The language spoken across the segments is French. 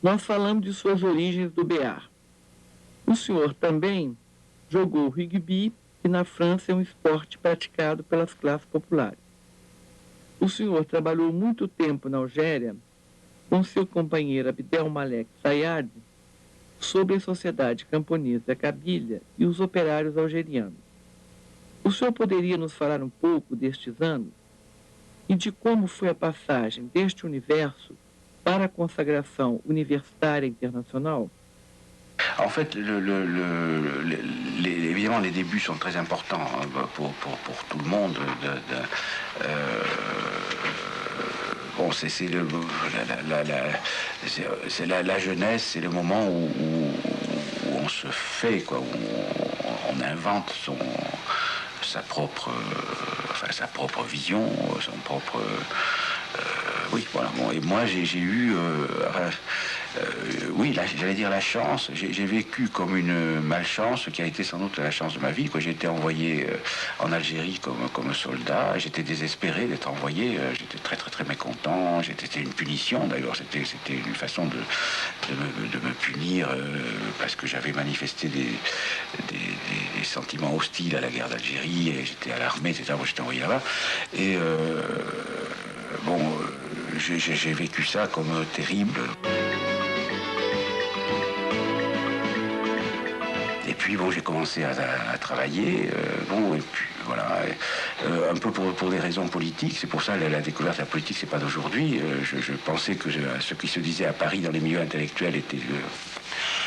Nós falamos de suas origens do BA. O senhor também jogou rugby, que na França é um esporte praticado pelas classes populares. O senhor trabalhou muito tempo na Algéria com seu companheiro Abdelmalek Sayad sobre a sociedade camponesa Kabylia e os operários algerianos. O senhor poderia nos falar um pouco destes anos e de como foi a passagem deste universo para a consagração universitária internacional? En fait, évidemment, les débuts sont très importants pour tout le monde. Bon, c'est la jeunesse, c'est le moment où on se fait, quoi, où on invente sa propre vision, son propre... oui, voilà. Bon, et moi, j'ai eu... oui, j'allais dire la chance. J'ai vécu comme une malchance, qui a été sans doute la chance de ma vie, quoi. J'ai été envoyé en Algérie comme soldat. J'étais désespéré d'être envoyé. J'étais très, très, très mécontent. C'était une punition, d'ailleurs. C'était une façon de me punir parce que j'avais manifesté des sentiments hostiles à la guerre d'Algérie. Et j'étais à l'armée, etc. Moi, j'étais envoyé là-bas. Et bon, j'ai vécu ça comme terrible. Et puis bon, j'ai commencé à travailler, bon, et puis voilà, un peu pour des raisons politiques. C'est pour ça la découverte de la politique, c'est pas d'aujourd'hui. Je pensais que ce qui se disait à Paris dans les milieux intellectuels était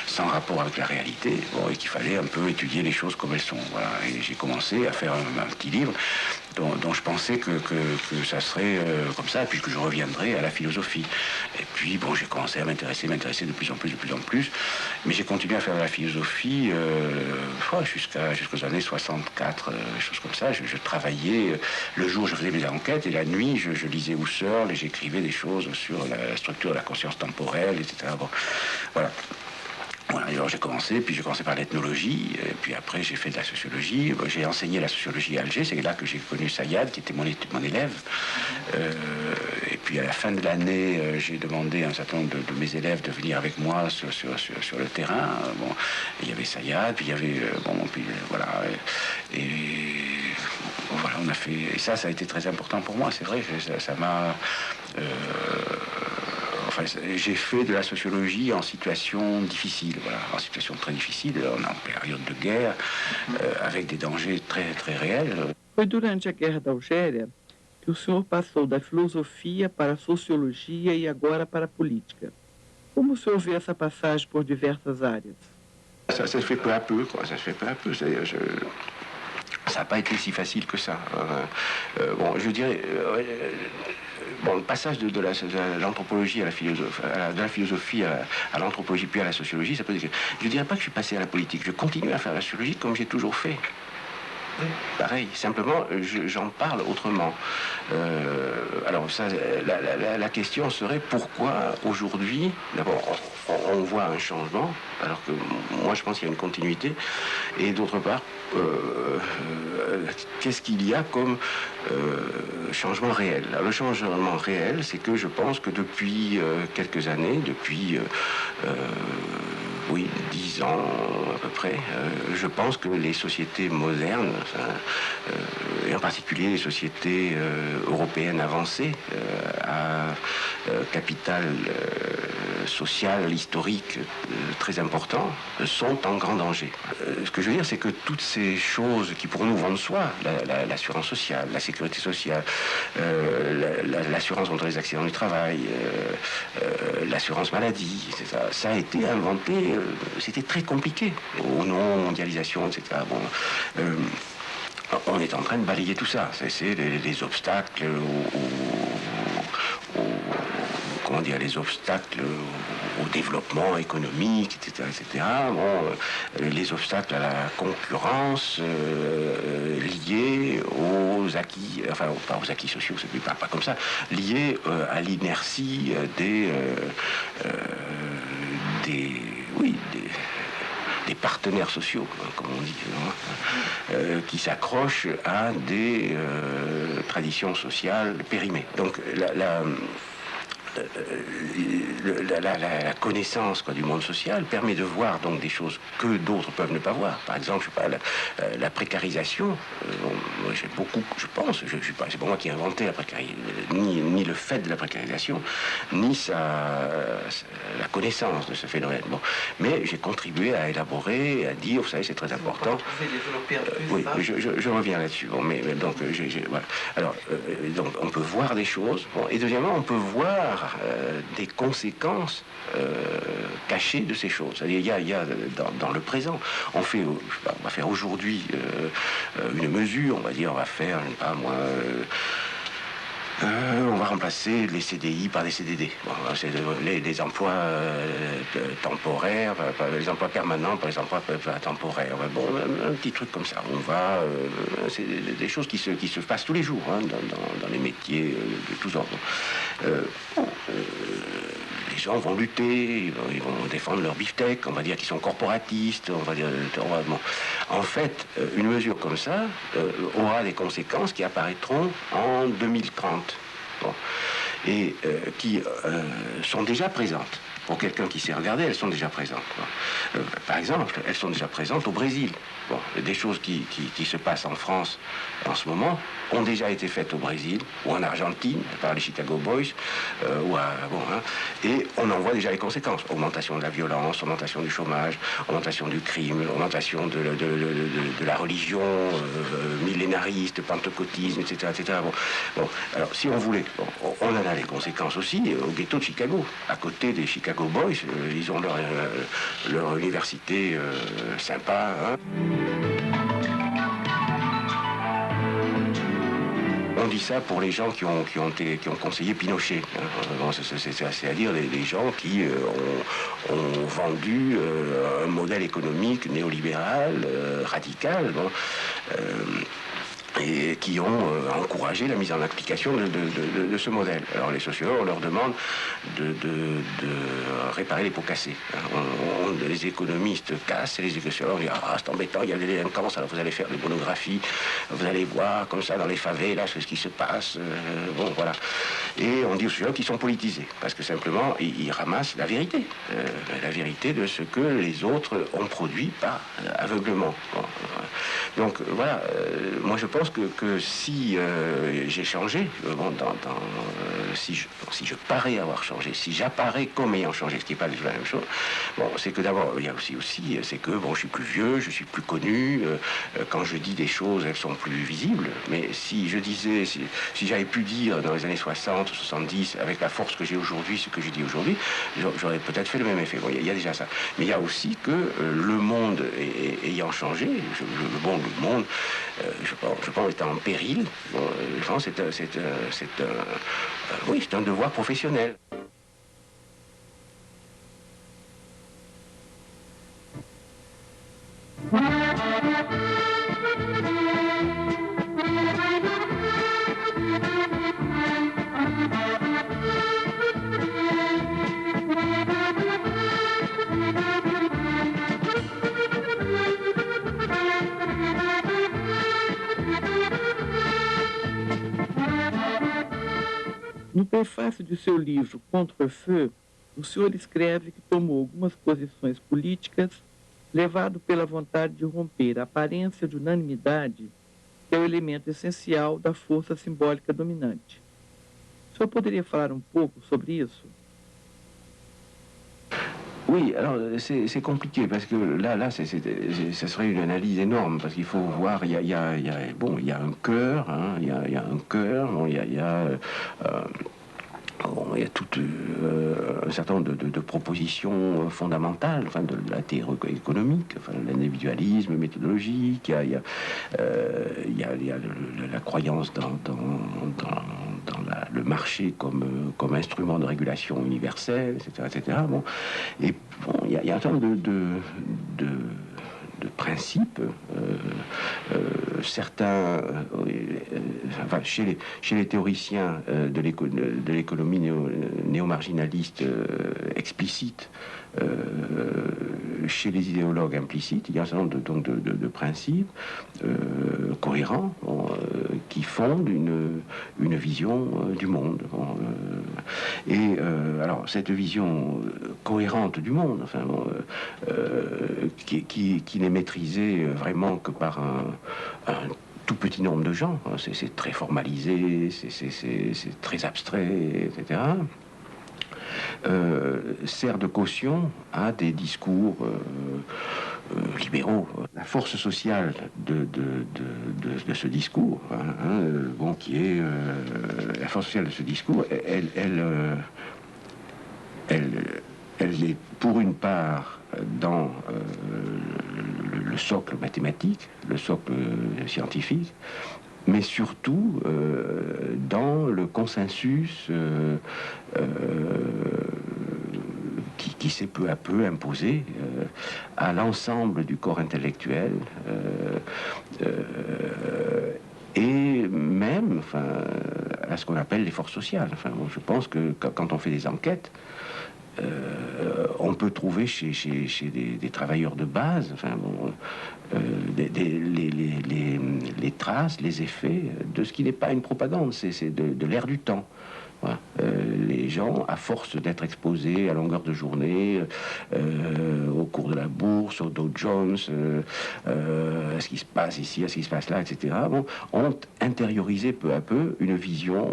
sans rapport avec la réalité, bon, et qu'il fallait un peu étudier les choses comme elles sont. Voilà. Et j'ai commencé à faire un petit livre dont je pensais que ça serait comme ça, puisque je reviendrais à la philosophie. Et puis, bon, j'ai commencé à m'intéresser de plus en plus. Mais j'ai continué à faire de la philosophie jusqu'aux années 64, choses comme ça. Je travaillais, le jour je faisais mes enquêtes, et la nuit je lisais Husserl et j'écrivais des choses sur la structure de la conscience temporelle, etc. Bon, voilà. Voilà, alors j'ai commencé par l'ethnologie, et puis après j'ai fait de la sociologie. J'ai enseigné la sociologie à Alger, c'est là que j'ai connu Sayad, qui était mon élève. Et puis à la fin de l'année, j'ai demandé à un certain nombre de mes élèves de venir avec moi sur le terrain. Bon, il y avait Sayad, puis il y avait voilà, et voilà, on a fait. Et ça a été très important pour moi. C'est vrai, ça m'a. Enfin, j'ai fait de la sociologie en situation difficile, voilà, en situation très difficile, en période de guerre, avec des dangers très, très réels. Foi durante a Guerra da Algéria que o senhor passou da filosofia para a sociologia e agora para a política. Como o senhor vê essa passagem por diversas áreas? Ça se fait peu à peu, quoi. Ça se fait peu à peu. Ça n'a pas été si facile que ça. Bon, je dirais... bon, le passage de l'anthropologie à la philosophie, de la philosophie à l'anthropologie puis à la sociologie, ça peut dire que je ne dirais pas que je suis passé à la politique. Je continue à faire la sociologie comme j'ai toujours fait. Pareil, simplement, j'en parle autrement. Alors, ça, la question serait pourquoi aujourd'hui, d'abord, on voit un changement, alors que moi je pense qu'il y a une continuité, et d'autre part, qu'est-ce qu'il y a comme changement réel? Alors, le changement réel, c'est que je pense que depuis quelques années, depuis oui, 10 ans à peu près, je pense que les sociétés modernes, et en particulier les sociétés européennes avancées, à capital social, historique très important, sont en grand danger. Ce que je veux dire, c'est que toutes ces choses qui pour nous vont de soi, l'assurance sociale, la sécurité sociale, l'assurance contre les accidents du travail, l'assurance maladie, ça a été inventé, c'était très compliqué, au nom mondialisation, etc. Bon, on est en train de balayer tout ça. C'est les obstacles comment dire, les obstacles au développement économique, etc., etc. Bon, les obstacles à la concurrence liés aux acquis, enfin pas aux acquis sociaux, c'est pas comme ça, liés à l'inertie des partenaires sociaux, comme on dit, qui s'accrochent à des traditions sociales périmées. Donc la connaissance quoi, du monde social permet de voir donc des choses que d'autres peuvent ne pas voir. Par exemple, je sais pas, la précarisation. Moi, j'ai beaucoup, je pense, je suis pas, c'est pas moi qui ai inventé la précarisation, ni le fait de la précarisation, ni la connaissance de ce phénomène. Bon, mais j'ai contribué à élaborer, à dire, vous savez, c'est très important. Oui, je reviens là-dessus. Bon, mais donc, voilà. Alors, donc, on peut voir des choses. Bon, et deuxièmement, on peut voir des conséquences cachées de ces choses. C'est-à-dire, il y a dans le présent, on va faire aujourd'hui une mesure, on va dire, on va faire, je ne sais pas moi. On va remplacer les CDI par des CDD. Bon, c'est les emplois temporaires, les emplois permanents par les emplois temporaires. Bon, un petit truc comme ça. C'est des choses qui se passent tous les jours hein, dans les métiers de tous ordres. Les gens vont lutter, ils vont défendre leur beefsteak, on va dire qu'ils sont corporatistes, on va dire... Bon. En fait, une mesure comme ça aura des conséquences qui apparaîtront en 2030 bon. Et qui sont déjà présentes. Pour quelqu'un qui sait regarder, elles sont déjà présentes. Par exemple, elles sont déjà présentes au Brésil. Bon, des choses qui se passent en France en ce moment ont déjà été faites au Brésil ou en Argentine par les Chicago Boys et on en voit déjà les conséquences. Augmentation de la violence, augmentation du chômage, augmentation du crime, augmentation de la religion millénariste, pentecôtisme, etc. etc. Bon, alors si on voulait, on en a les conséquences aussi au ghetto de Chicago. À côté des Chicago Boys, ils ont leur université sympa. Hein. On dit ça pour les gens qui ont conseillé Pinochet. Hein. C'est-à-dire les gens qui ont vendu un modèle économique néolibéral, radical. Bon, et qui ont encouragé la mise en application de ce modèle. Alors les sociologues, on leur demande de réparer les pots cassés. Les économistes cassent et les sociologues disent « Ah, c'est embêtant, il y a des délinquances, alors vous allez faire des monographies, vous allez voir comme ça dans les favelas ce qui se passe. » Bon, voilà. Et on dit aux sociologues qu'ils sont politisés, parce que simplement, ils ramassent la vérité de ce que les autres ont produit par aveuglement. Bon, donc voilà, moi je pense que si j'ai changé, si je parais avoir changé, si j'apparais comme ayant changé, ce qui n'est pas du tout la même chose, bon, c'est que d'abord, il y a aussi, c'est que bon, je suis plus vieux, je suis plus connu, quand je dis des choses, elles sont plus visibles, mais si je disais, si j'avais pu dire dans les années 60, 70, avec la force que j'ai aujourd'hui, ce que je dis aujourd'hui, j'aurais peut-être fait le même effet. Bon, il y a déjà ça. Mais il y a aussi que le monde ayant changé, le monde, je pense, est en péril. Bon, je pense que c'est un devoir professionnel. No prefácio de seu livro Contre-feu, o senhor escreve que tomou algumas posições políticas levado pela vontade de romper a aparência de unanimidade, que é o elemento essencial da força simbólica dominante. O senhor poderia falar um pouco sobre isso? Oui, alors c'est compliqué parce que là, ça serait une analyse énorme parce qu'il faut voir, il y a un cœur, hein, il y a un cœur, bon, il y a tout un certain nombre de propositions fondamentales, enfin, de la théorie économique, enfin, l'individualisme méthodologique, il y a la croyance dans le marché comme instrument de régulation universelle, etc. etc. Bon. Et bon, il y a un certain nombre de principes, certains, enfin, chez les théoriciens de l'économie néo-marginaliste explicite, chez les idéologues implicites, il y a un certain nombre de principes cohérents qui fondent une vision du monde. Bon, Et alors cette vision cohérente du monde, enfin, qui n'est maîtrisée vraiment que par un tout petit nombre de gens, c'est très formalisé, c'est très abstrait, etc. Sert de caution à des discours libéraux. La force sociale de ce discours, bon, qui est la force sociale de ce discours, elle est pour une part dans le socle mathématique, le socle scientifique, mais surtout dans le consensus qui s'est peu à peu imposé à l'ensemble du corps intellectuel et même à ce qu'on appelle les forces sociales. Enfin, bon, je pense que quand on fait des enquêtes, on peut trouver chez des travailleurs de base, enfin, bon, les traces, les effets de ce qui n'est pas une propagande, c'est de l'air du temps. Voilà. Les gens, à force d'être exposés à longueur de journée, au cours de la bourse, au Dow Jones, à ce qui se passe ici, à ce qui se passe là, etc., bon, ont intériorisé peu à peu une vision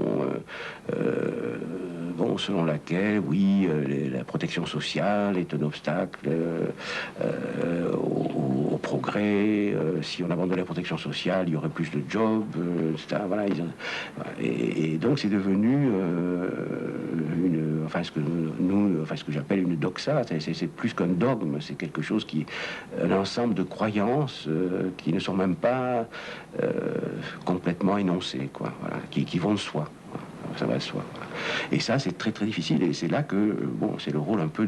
bon, selon laquelle, oui, la protection sociale est un obstacle au progrès. Si on abandonne la protection sociale, il y aurait plus de jobs, etc. Voilà, et donc c'est devenu ce que j'appelle une doxa. C'est plus qu'un dogme, c'est quelque chose un ensemble de croyances qui ne sont même pas complètement énoncées, quoi, voilà, qui vont de soi. Voilà, ça va de soi. Voilà. Et ça, c'est très très difficile, et c'est là que, bon, c'est le rôle un peu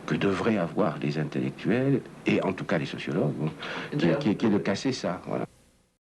que devraient avoir les intellectuels, et en tout cas les sociologues, bon, qui est de casser ça. Voilà.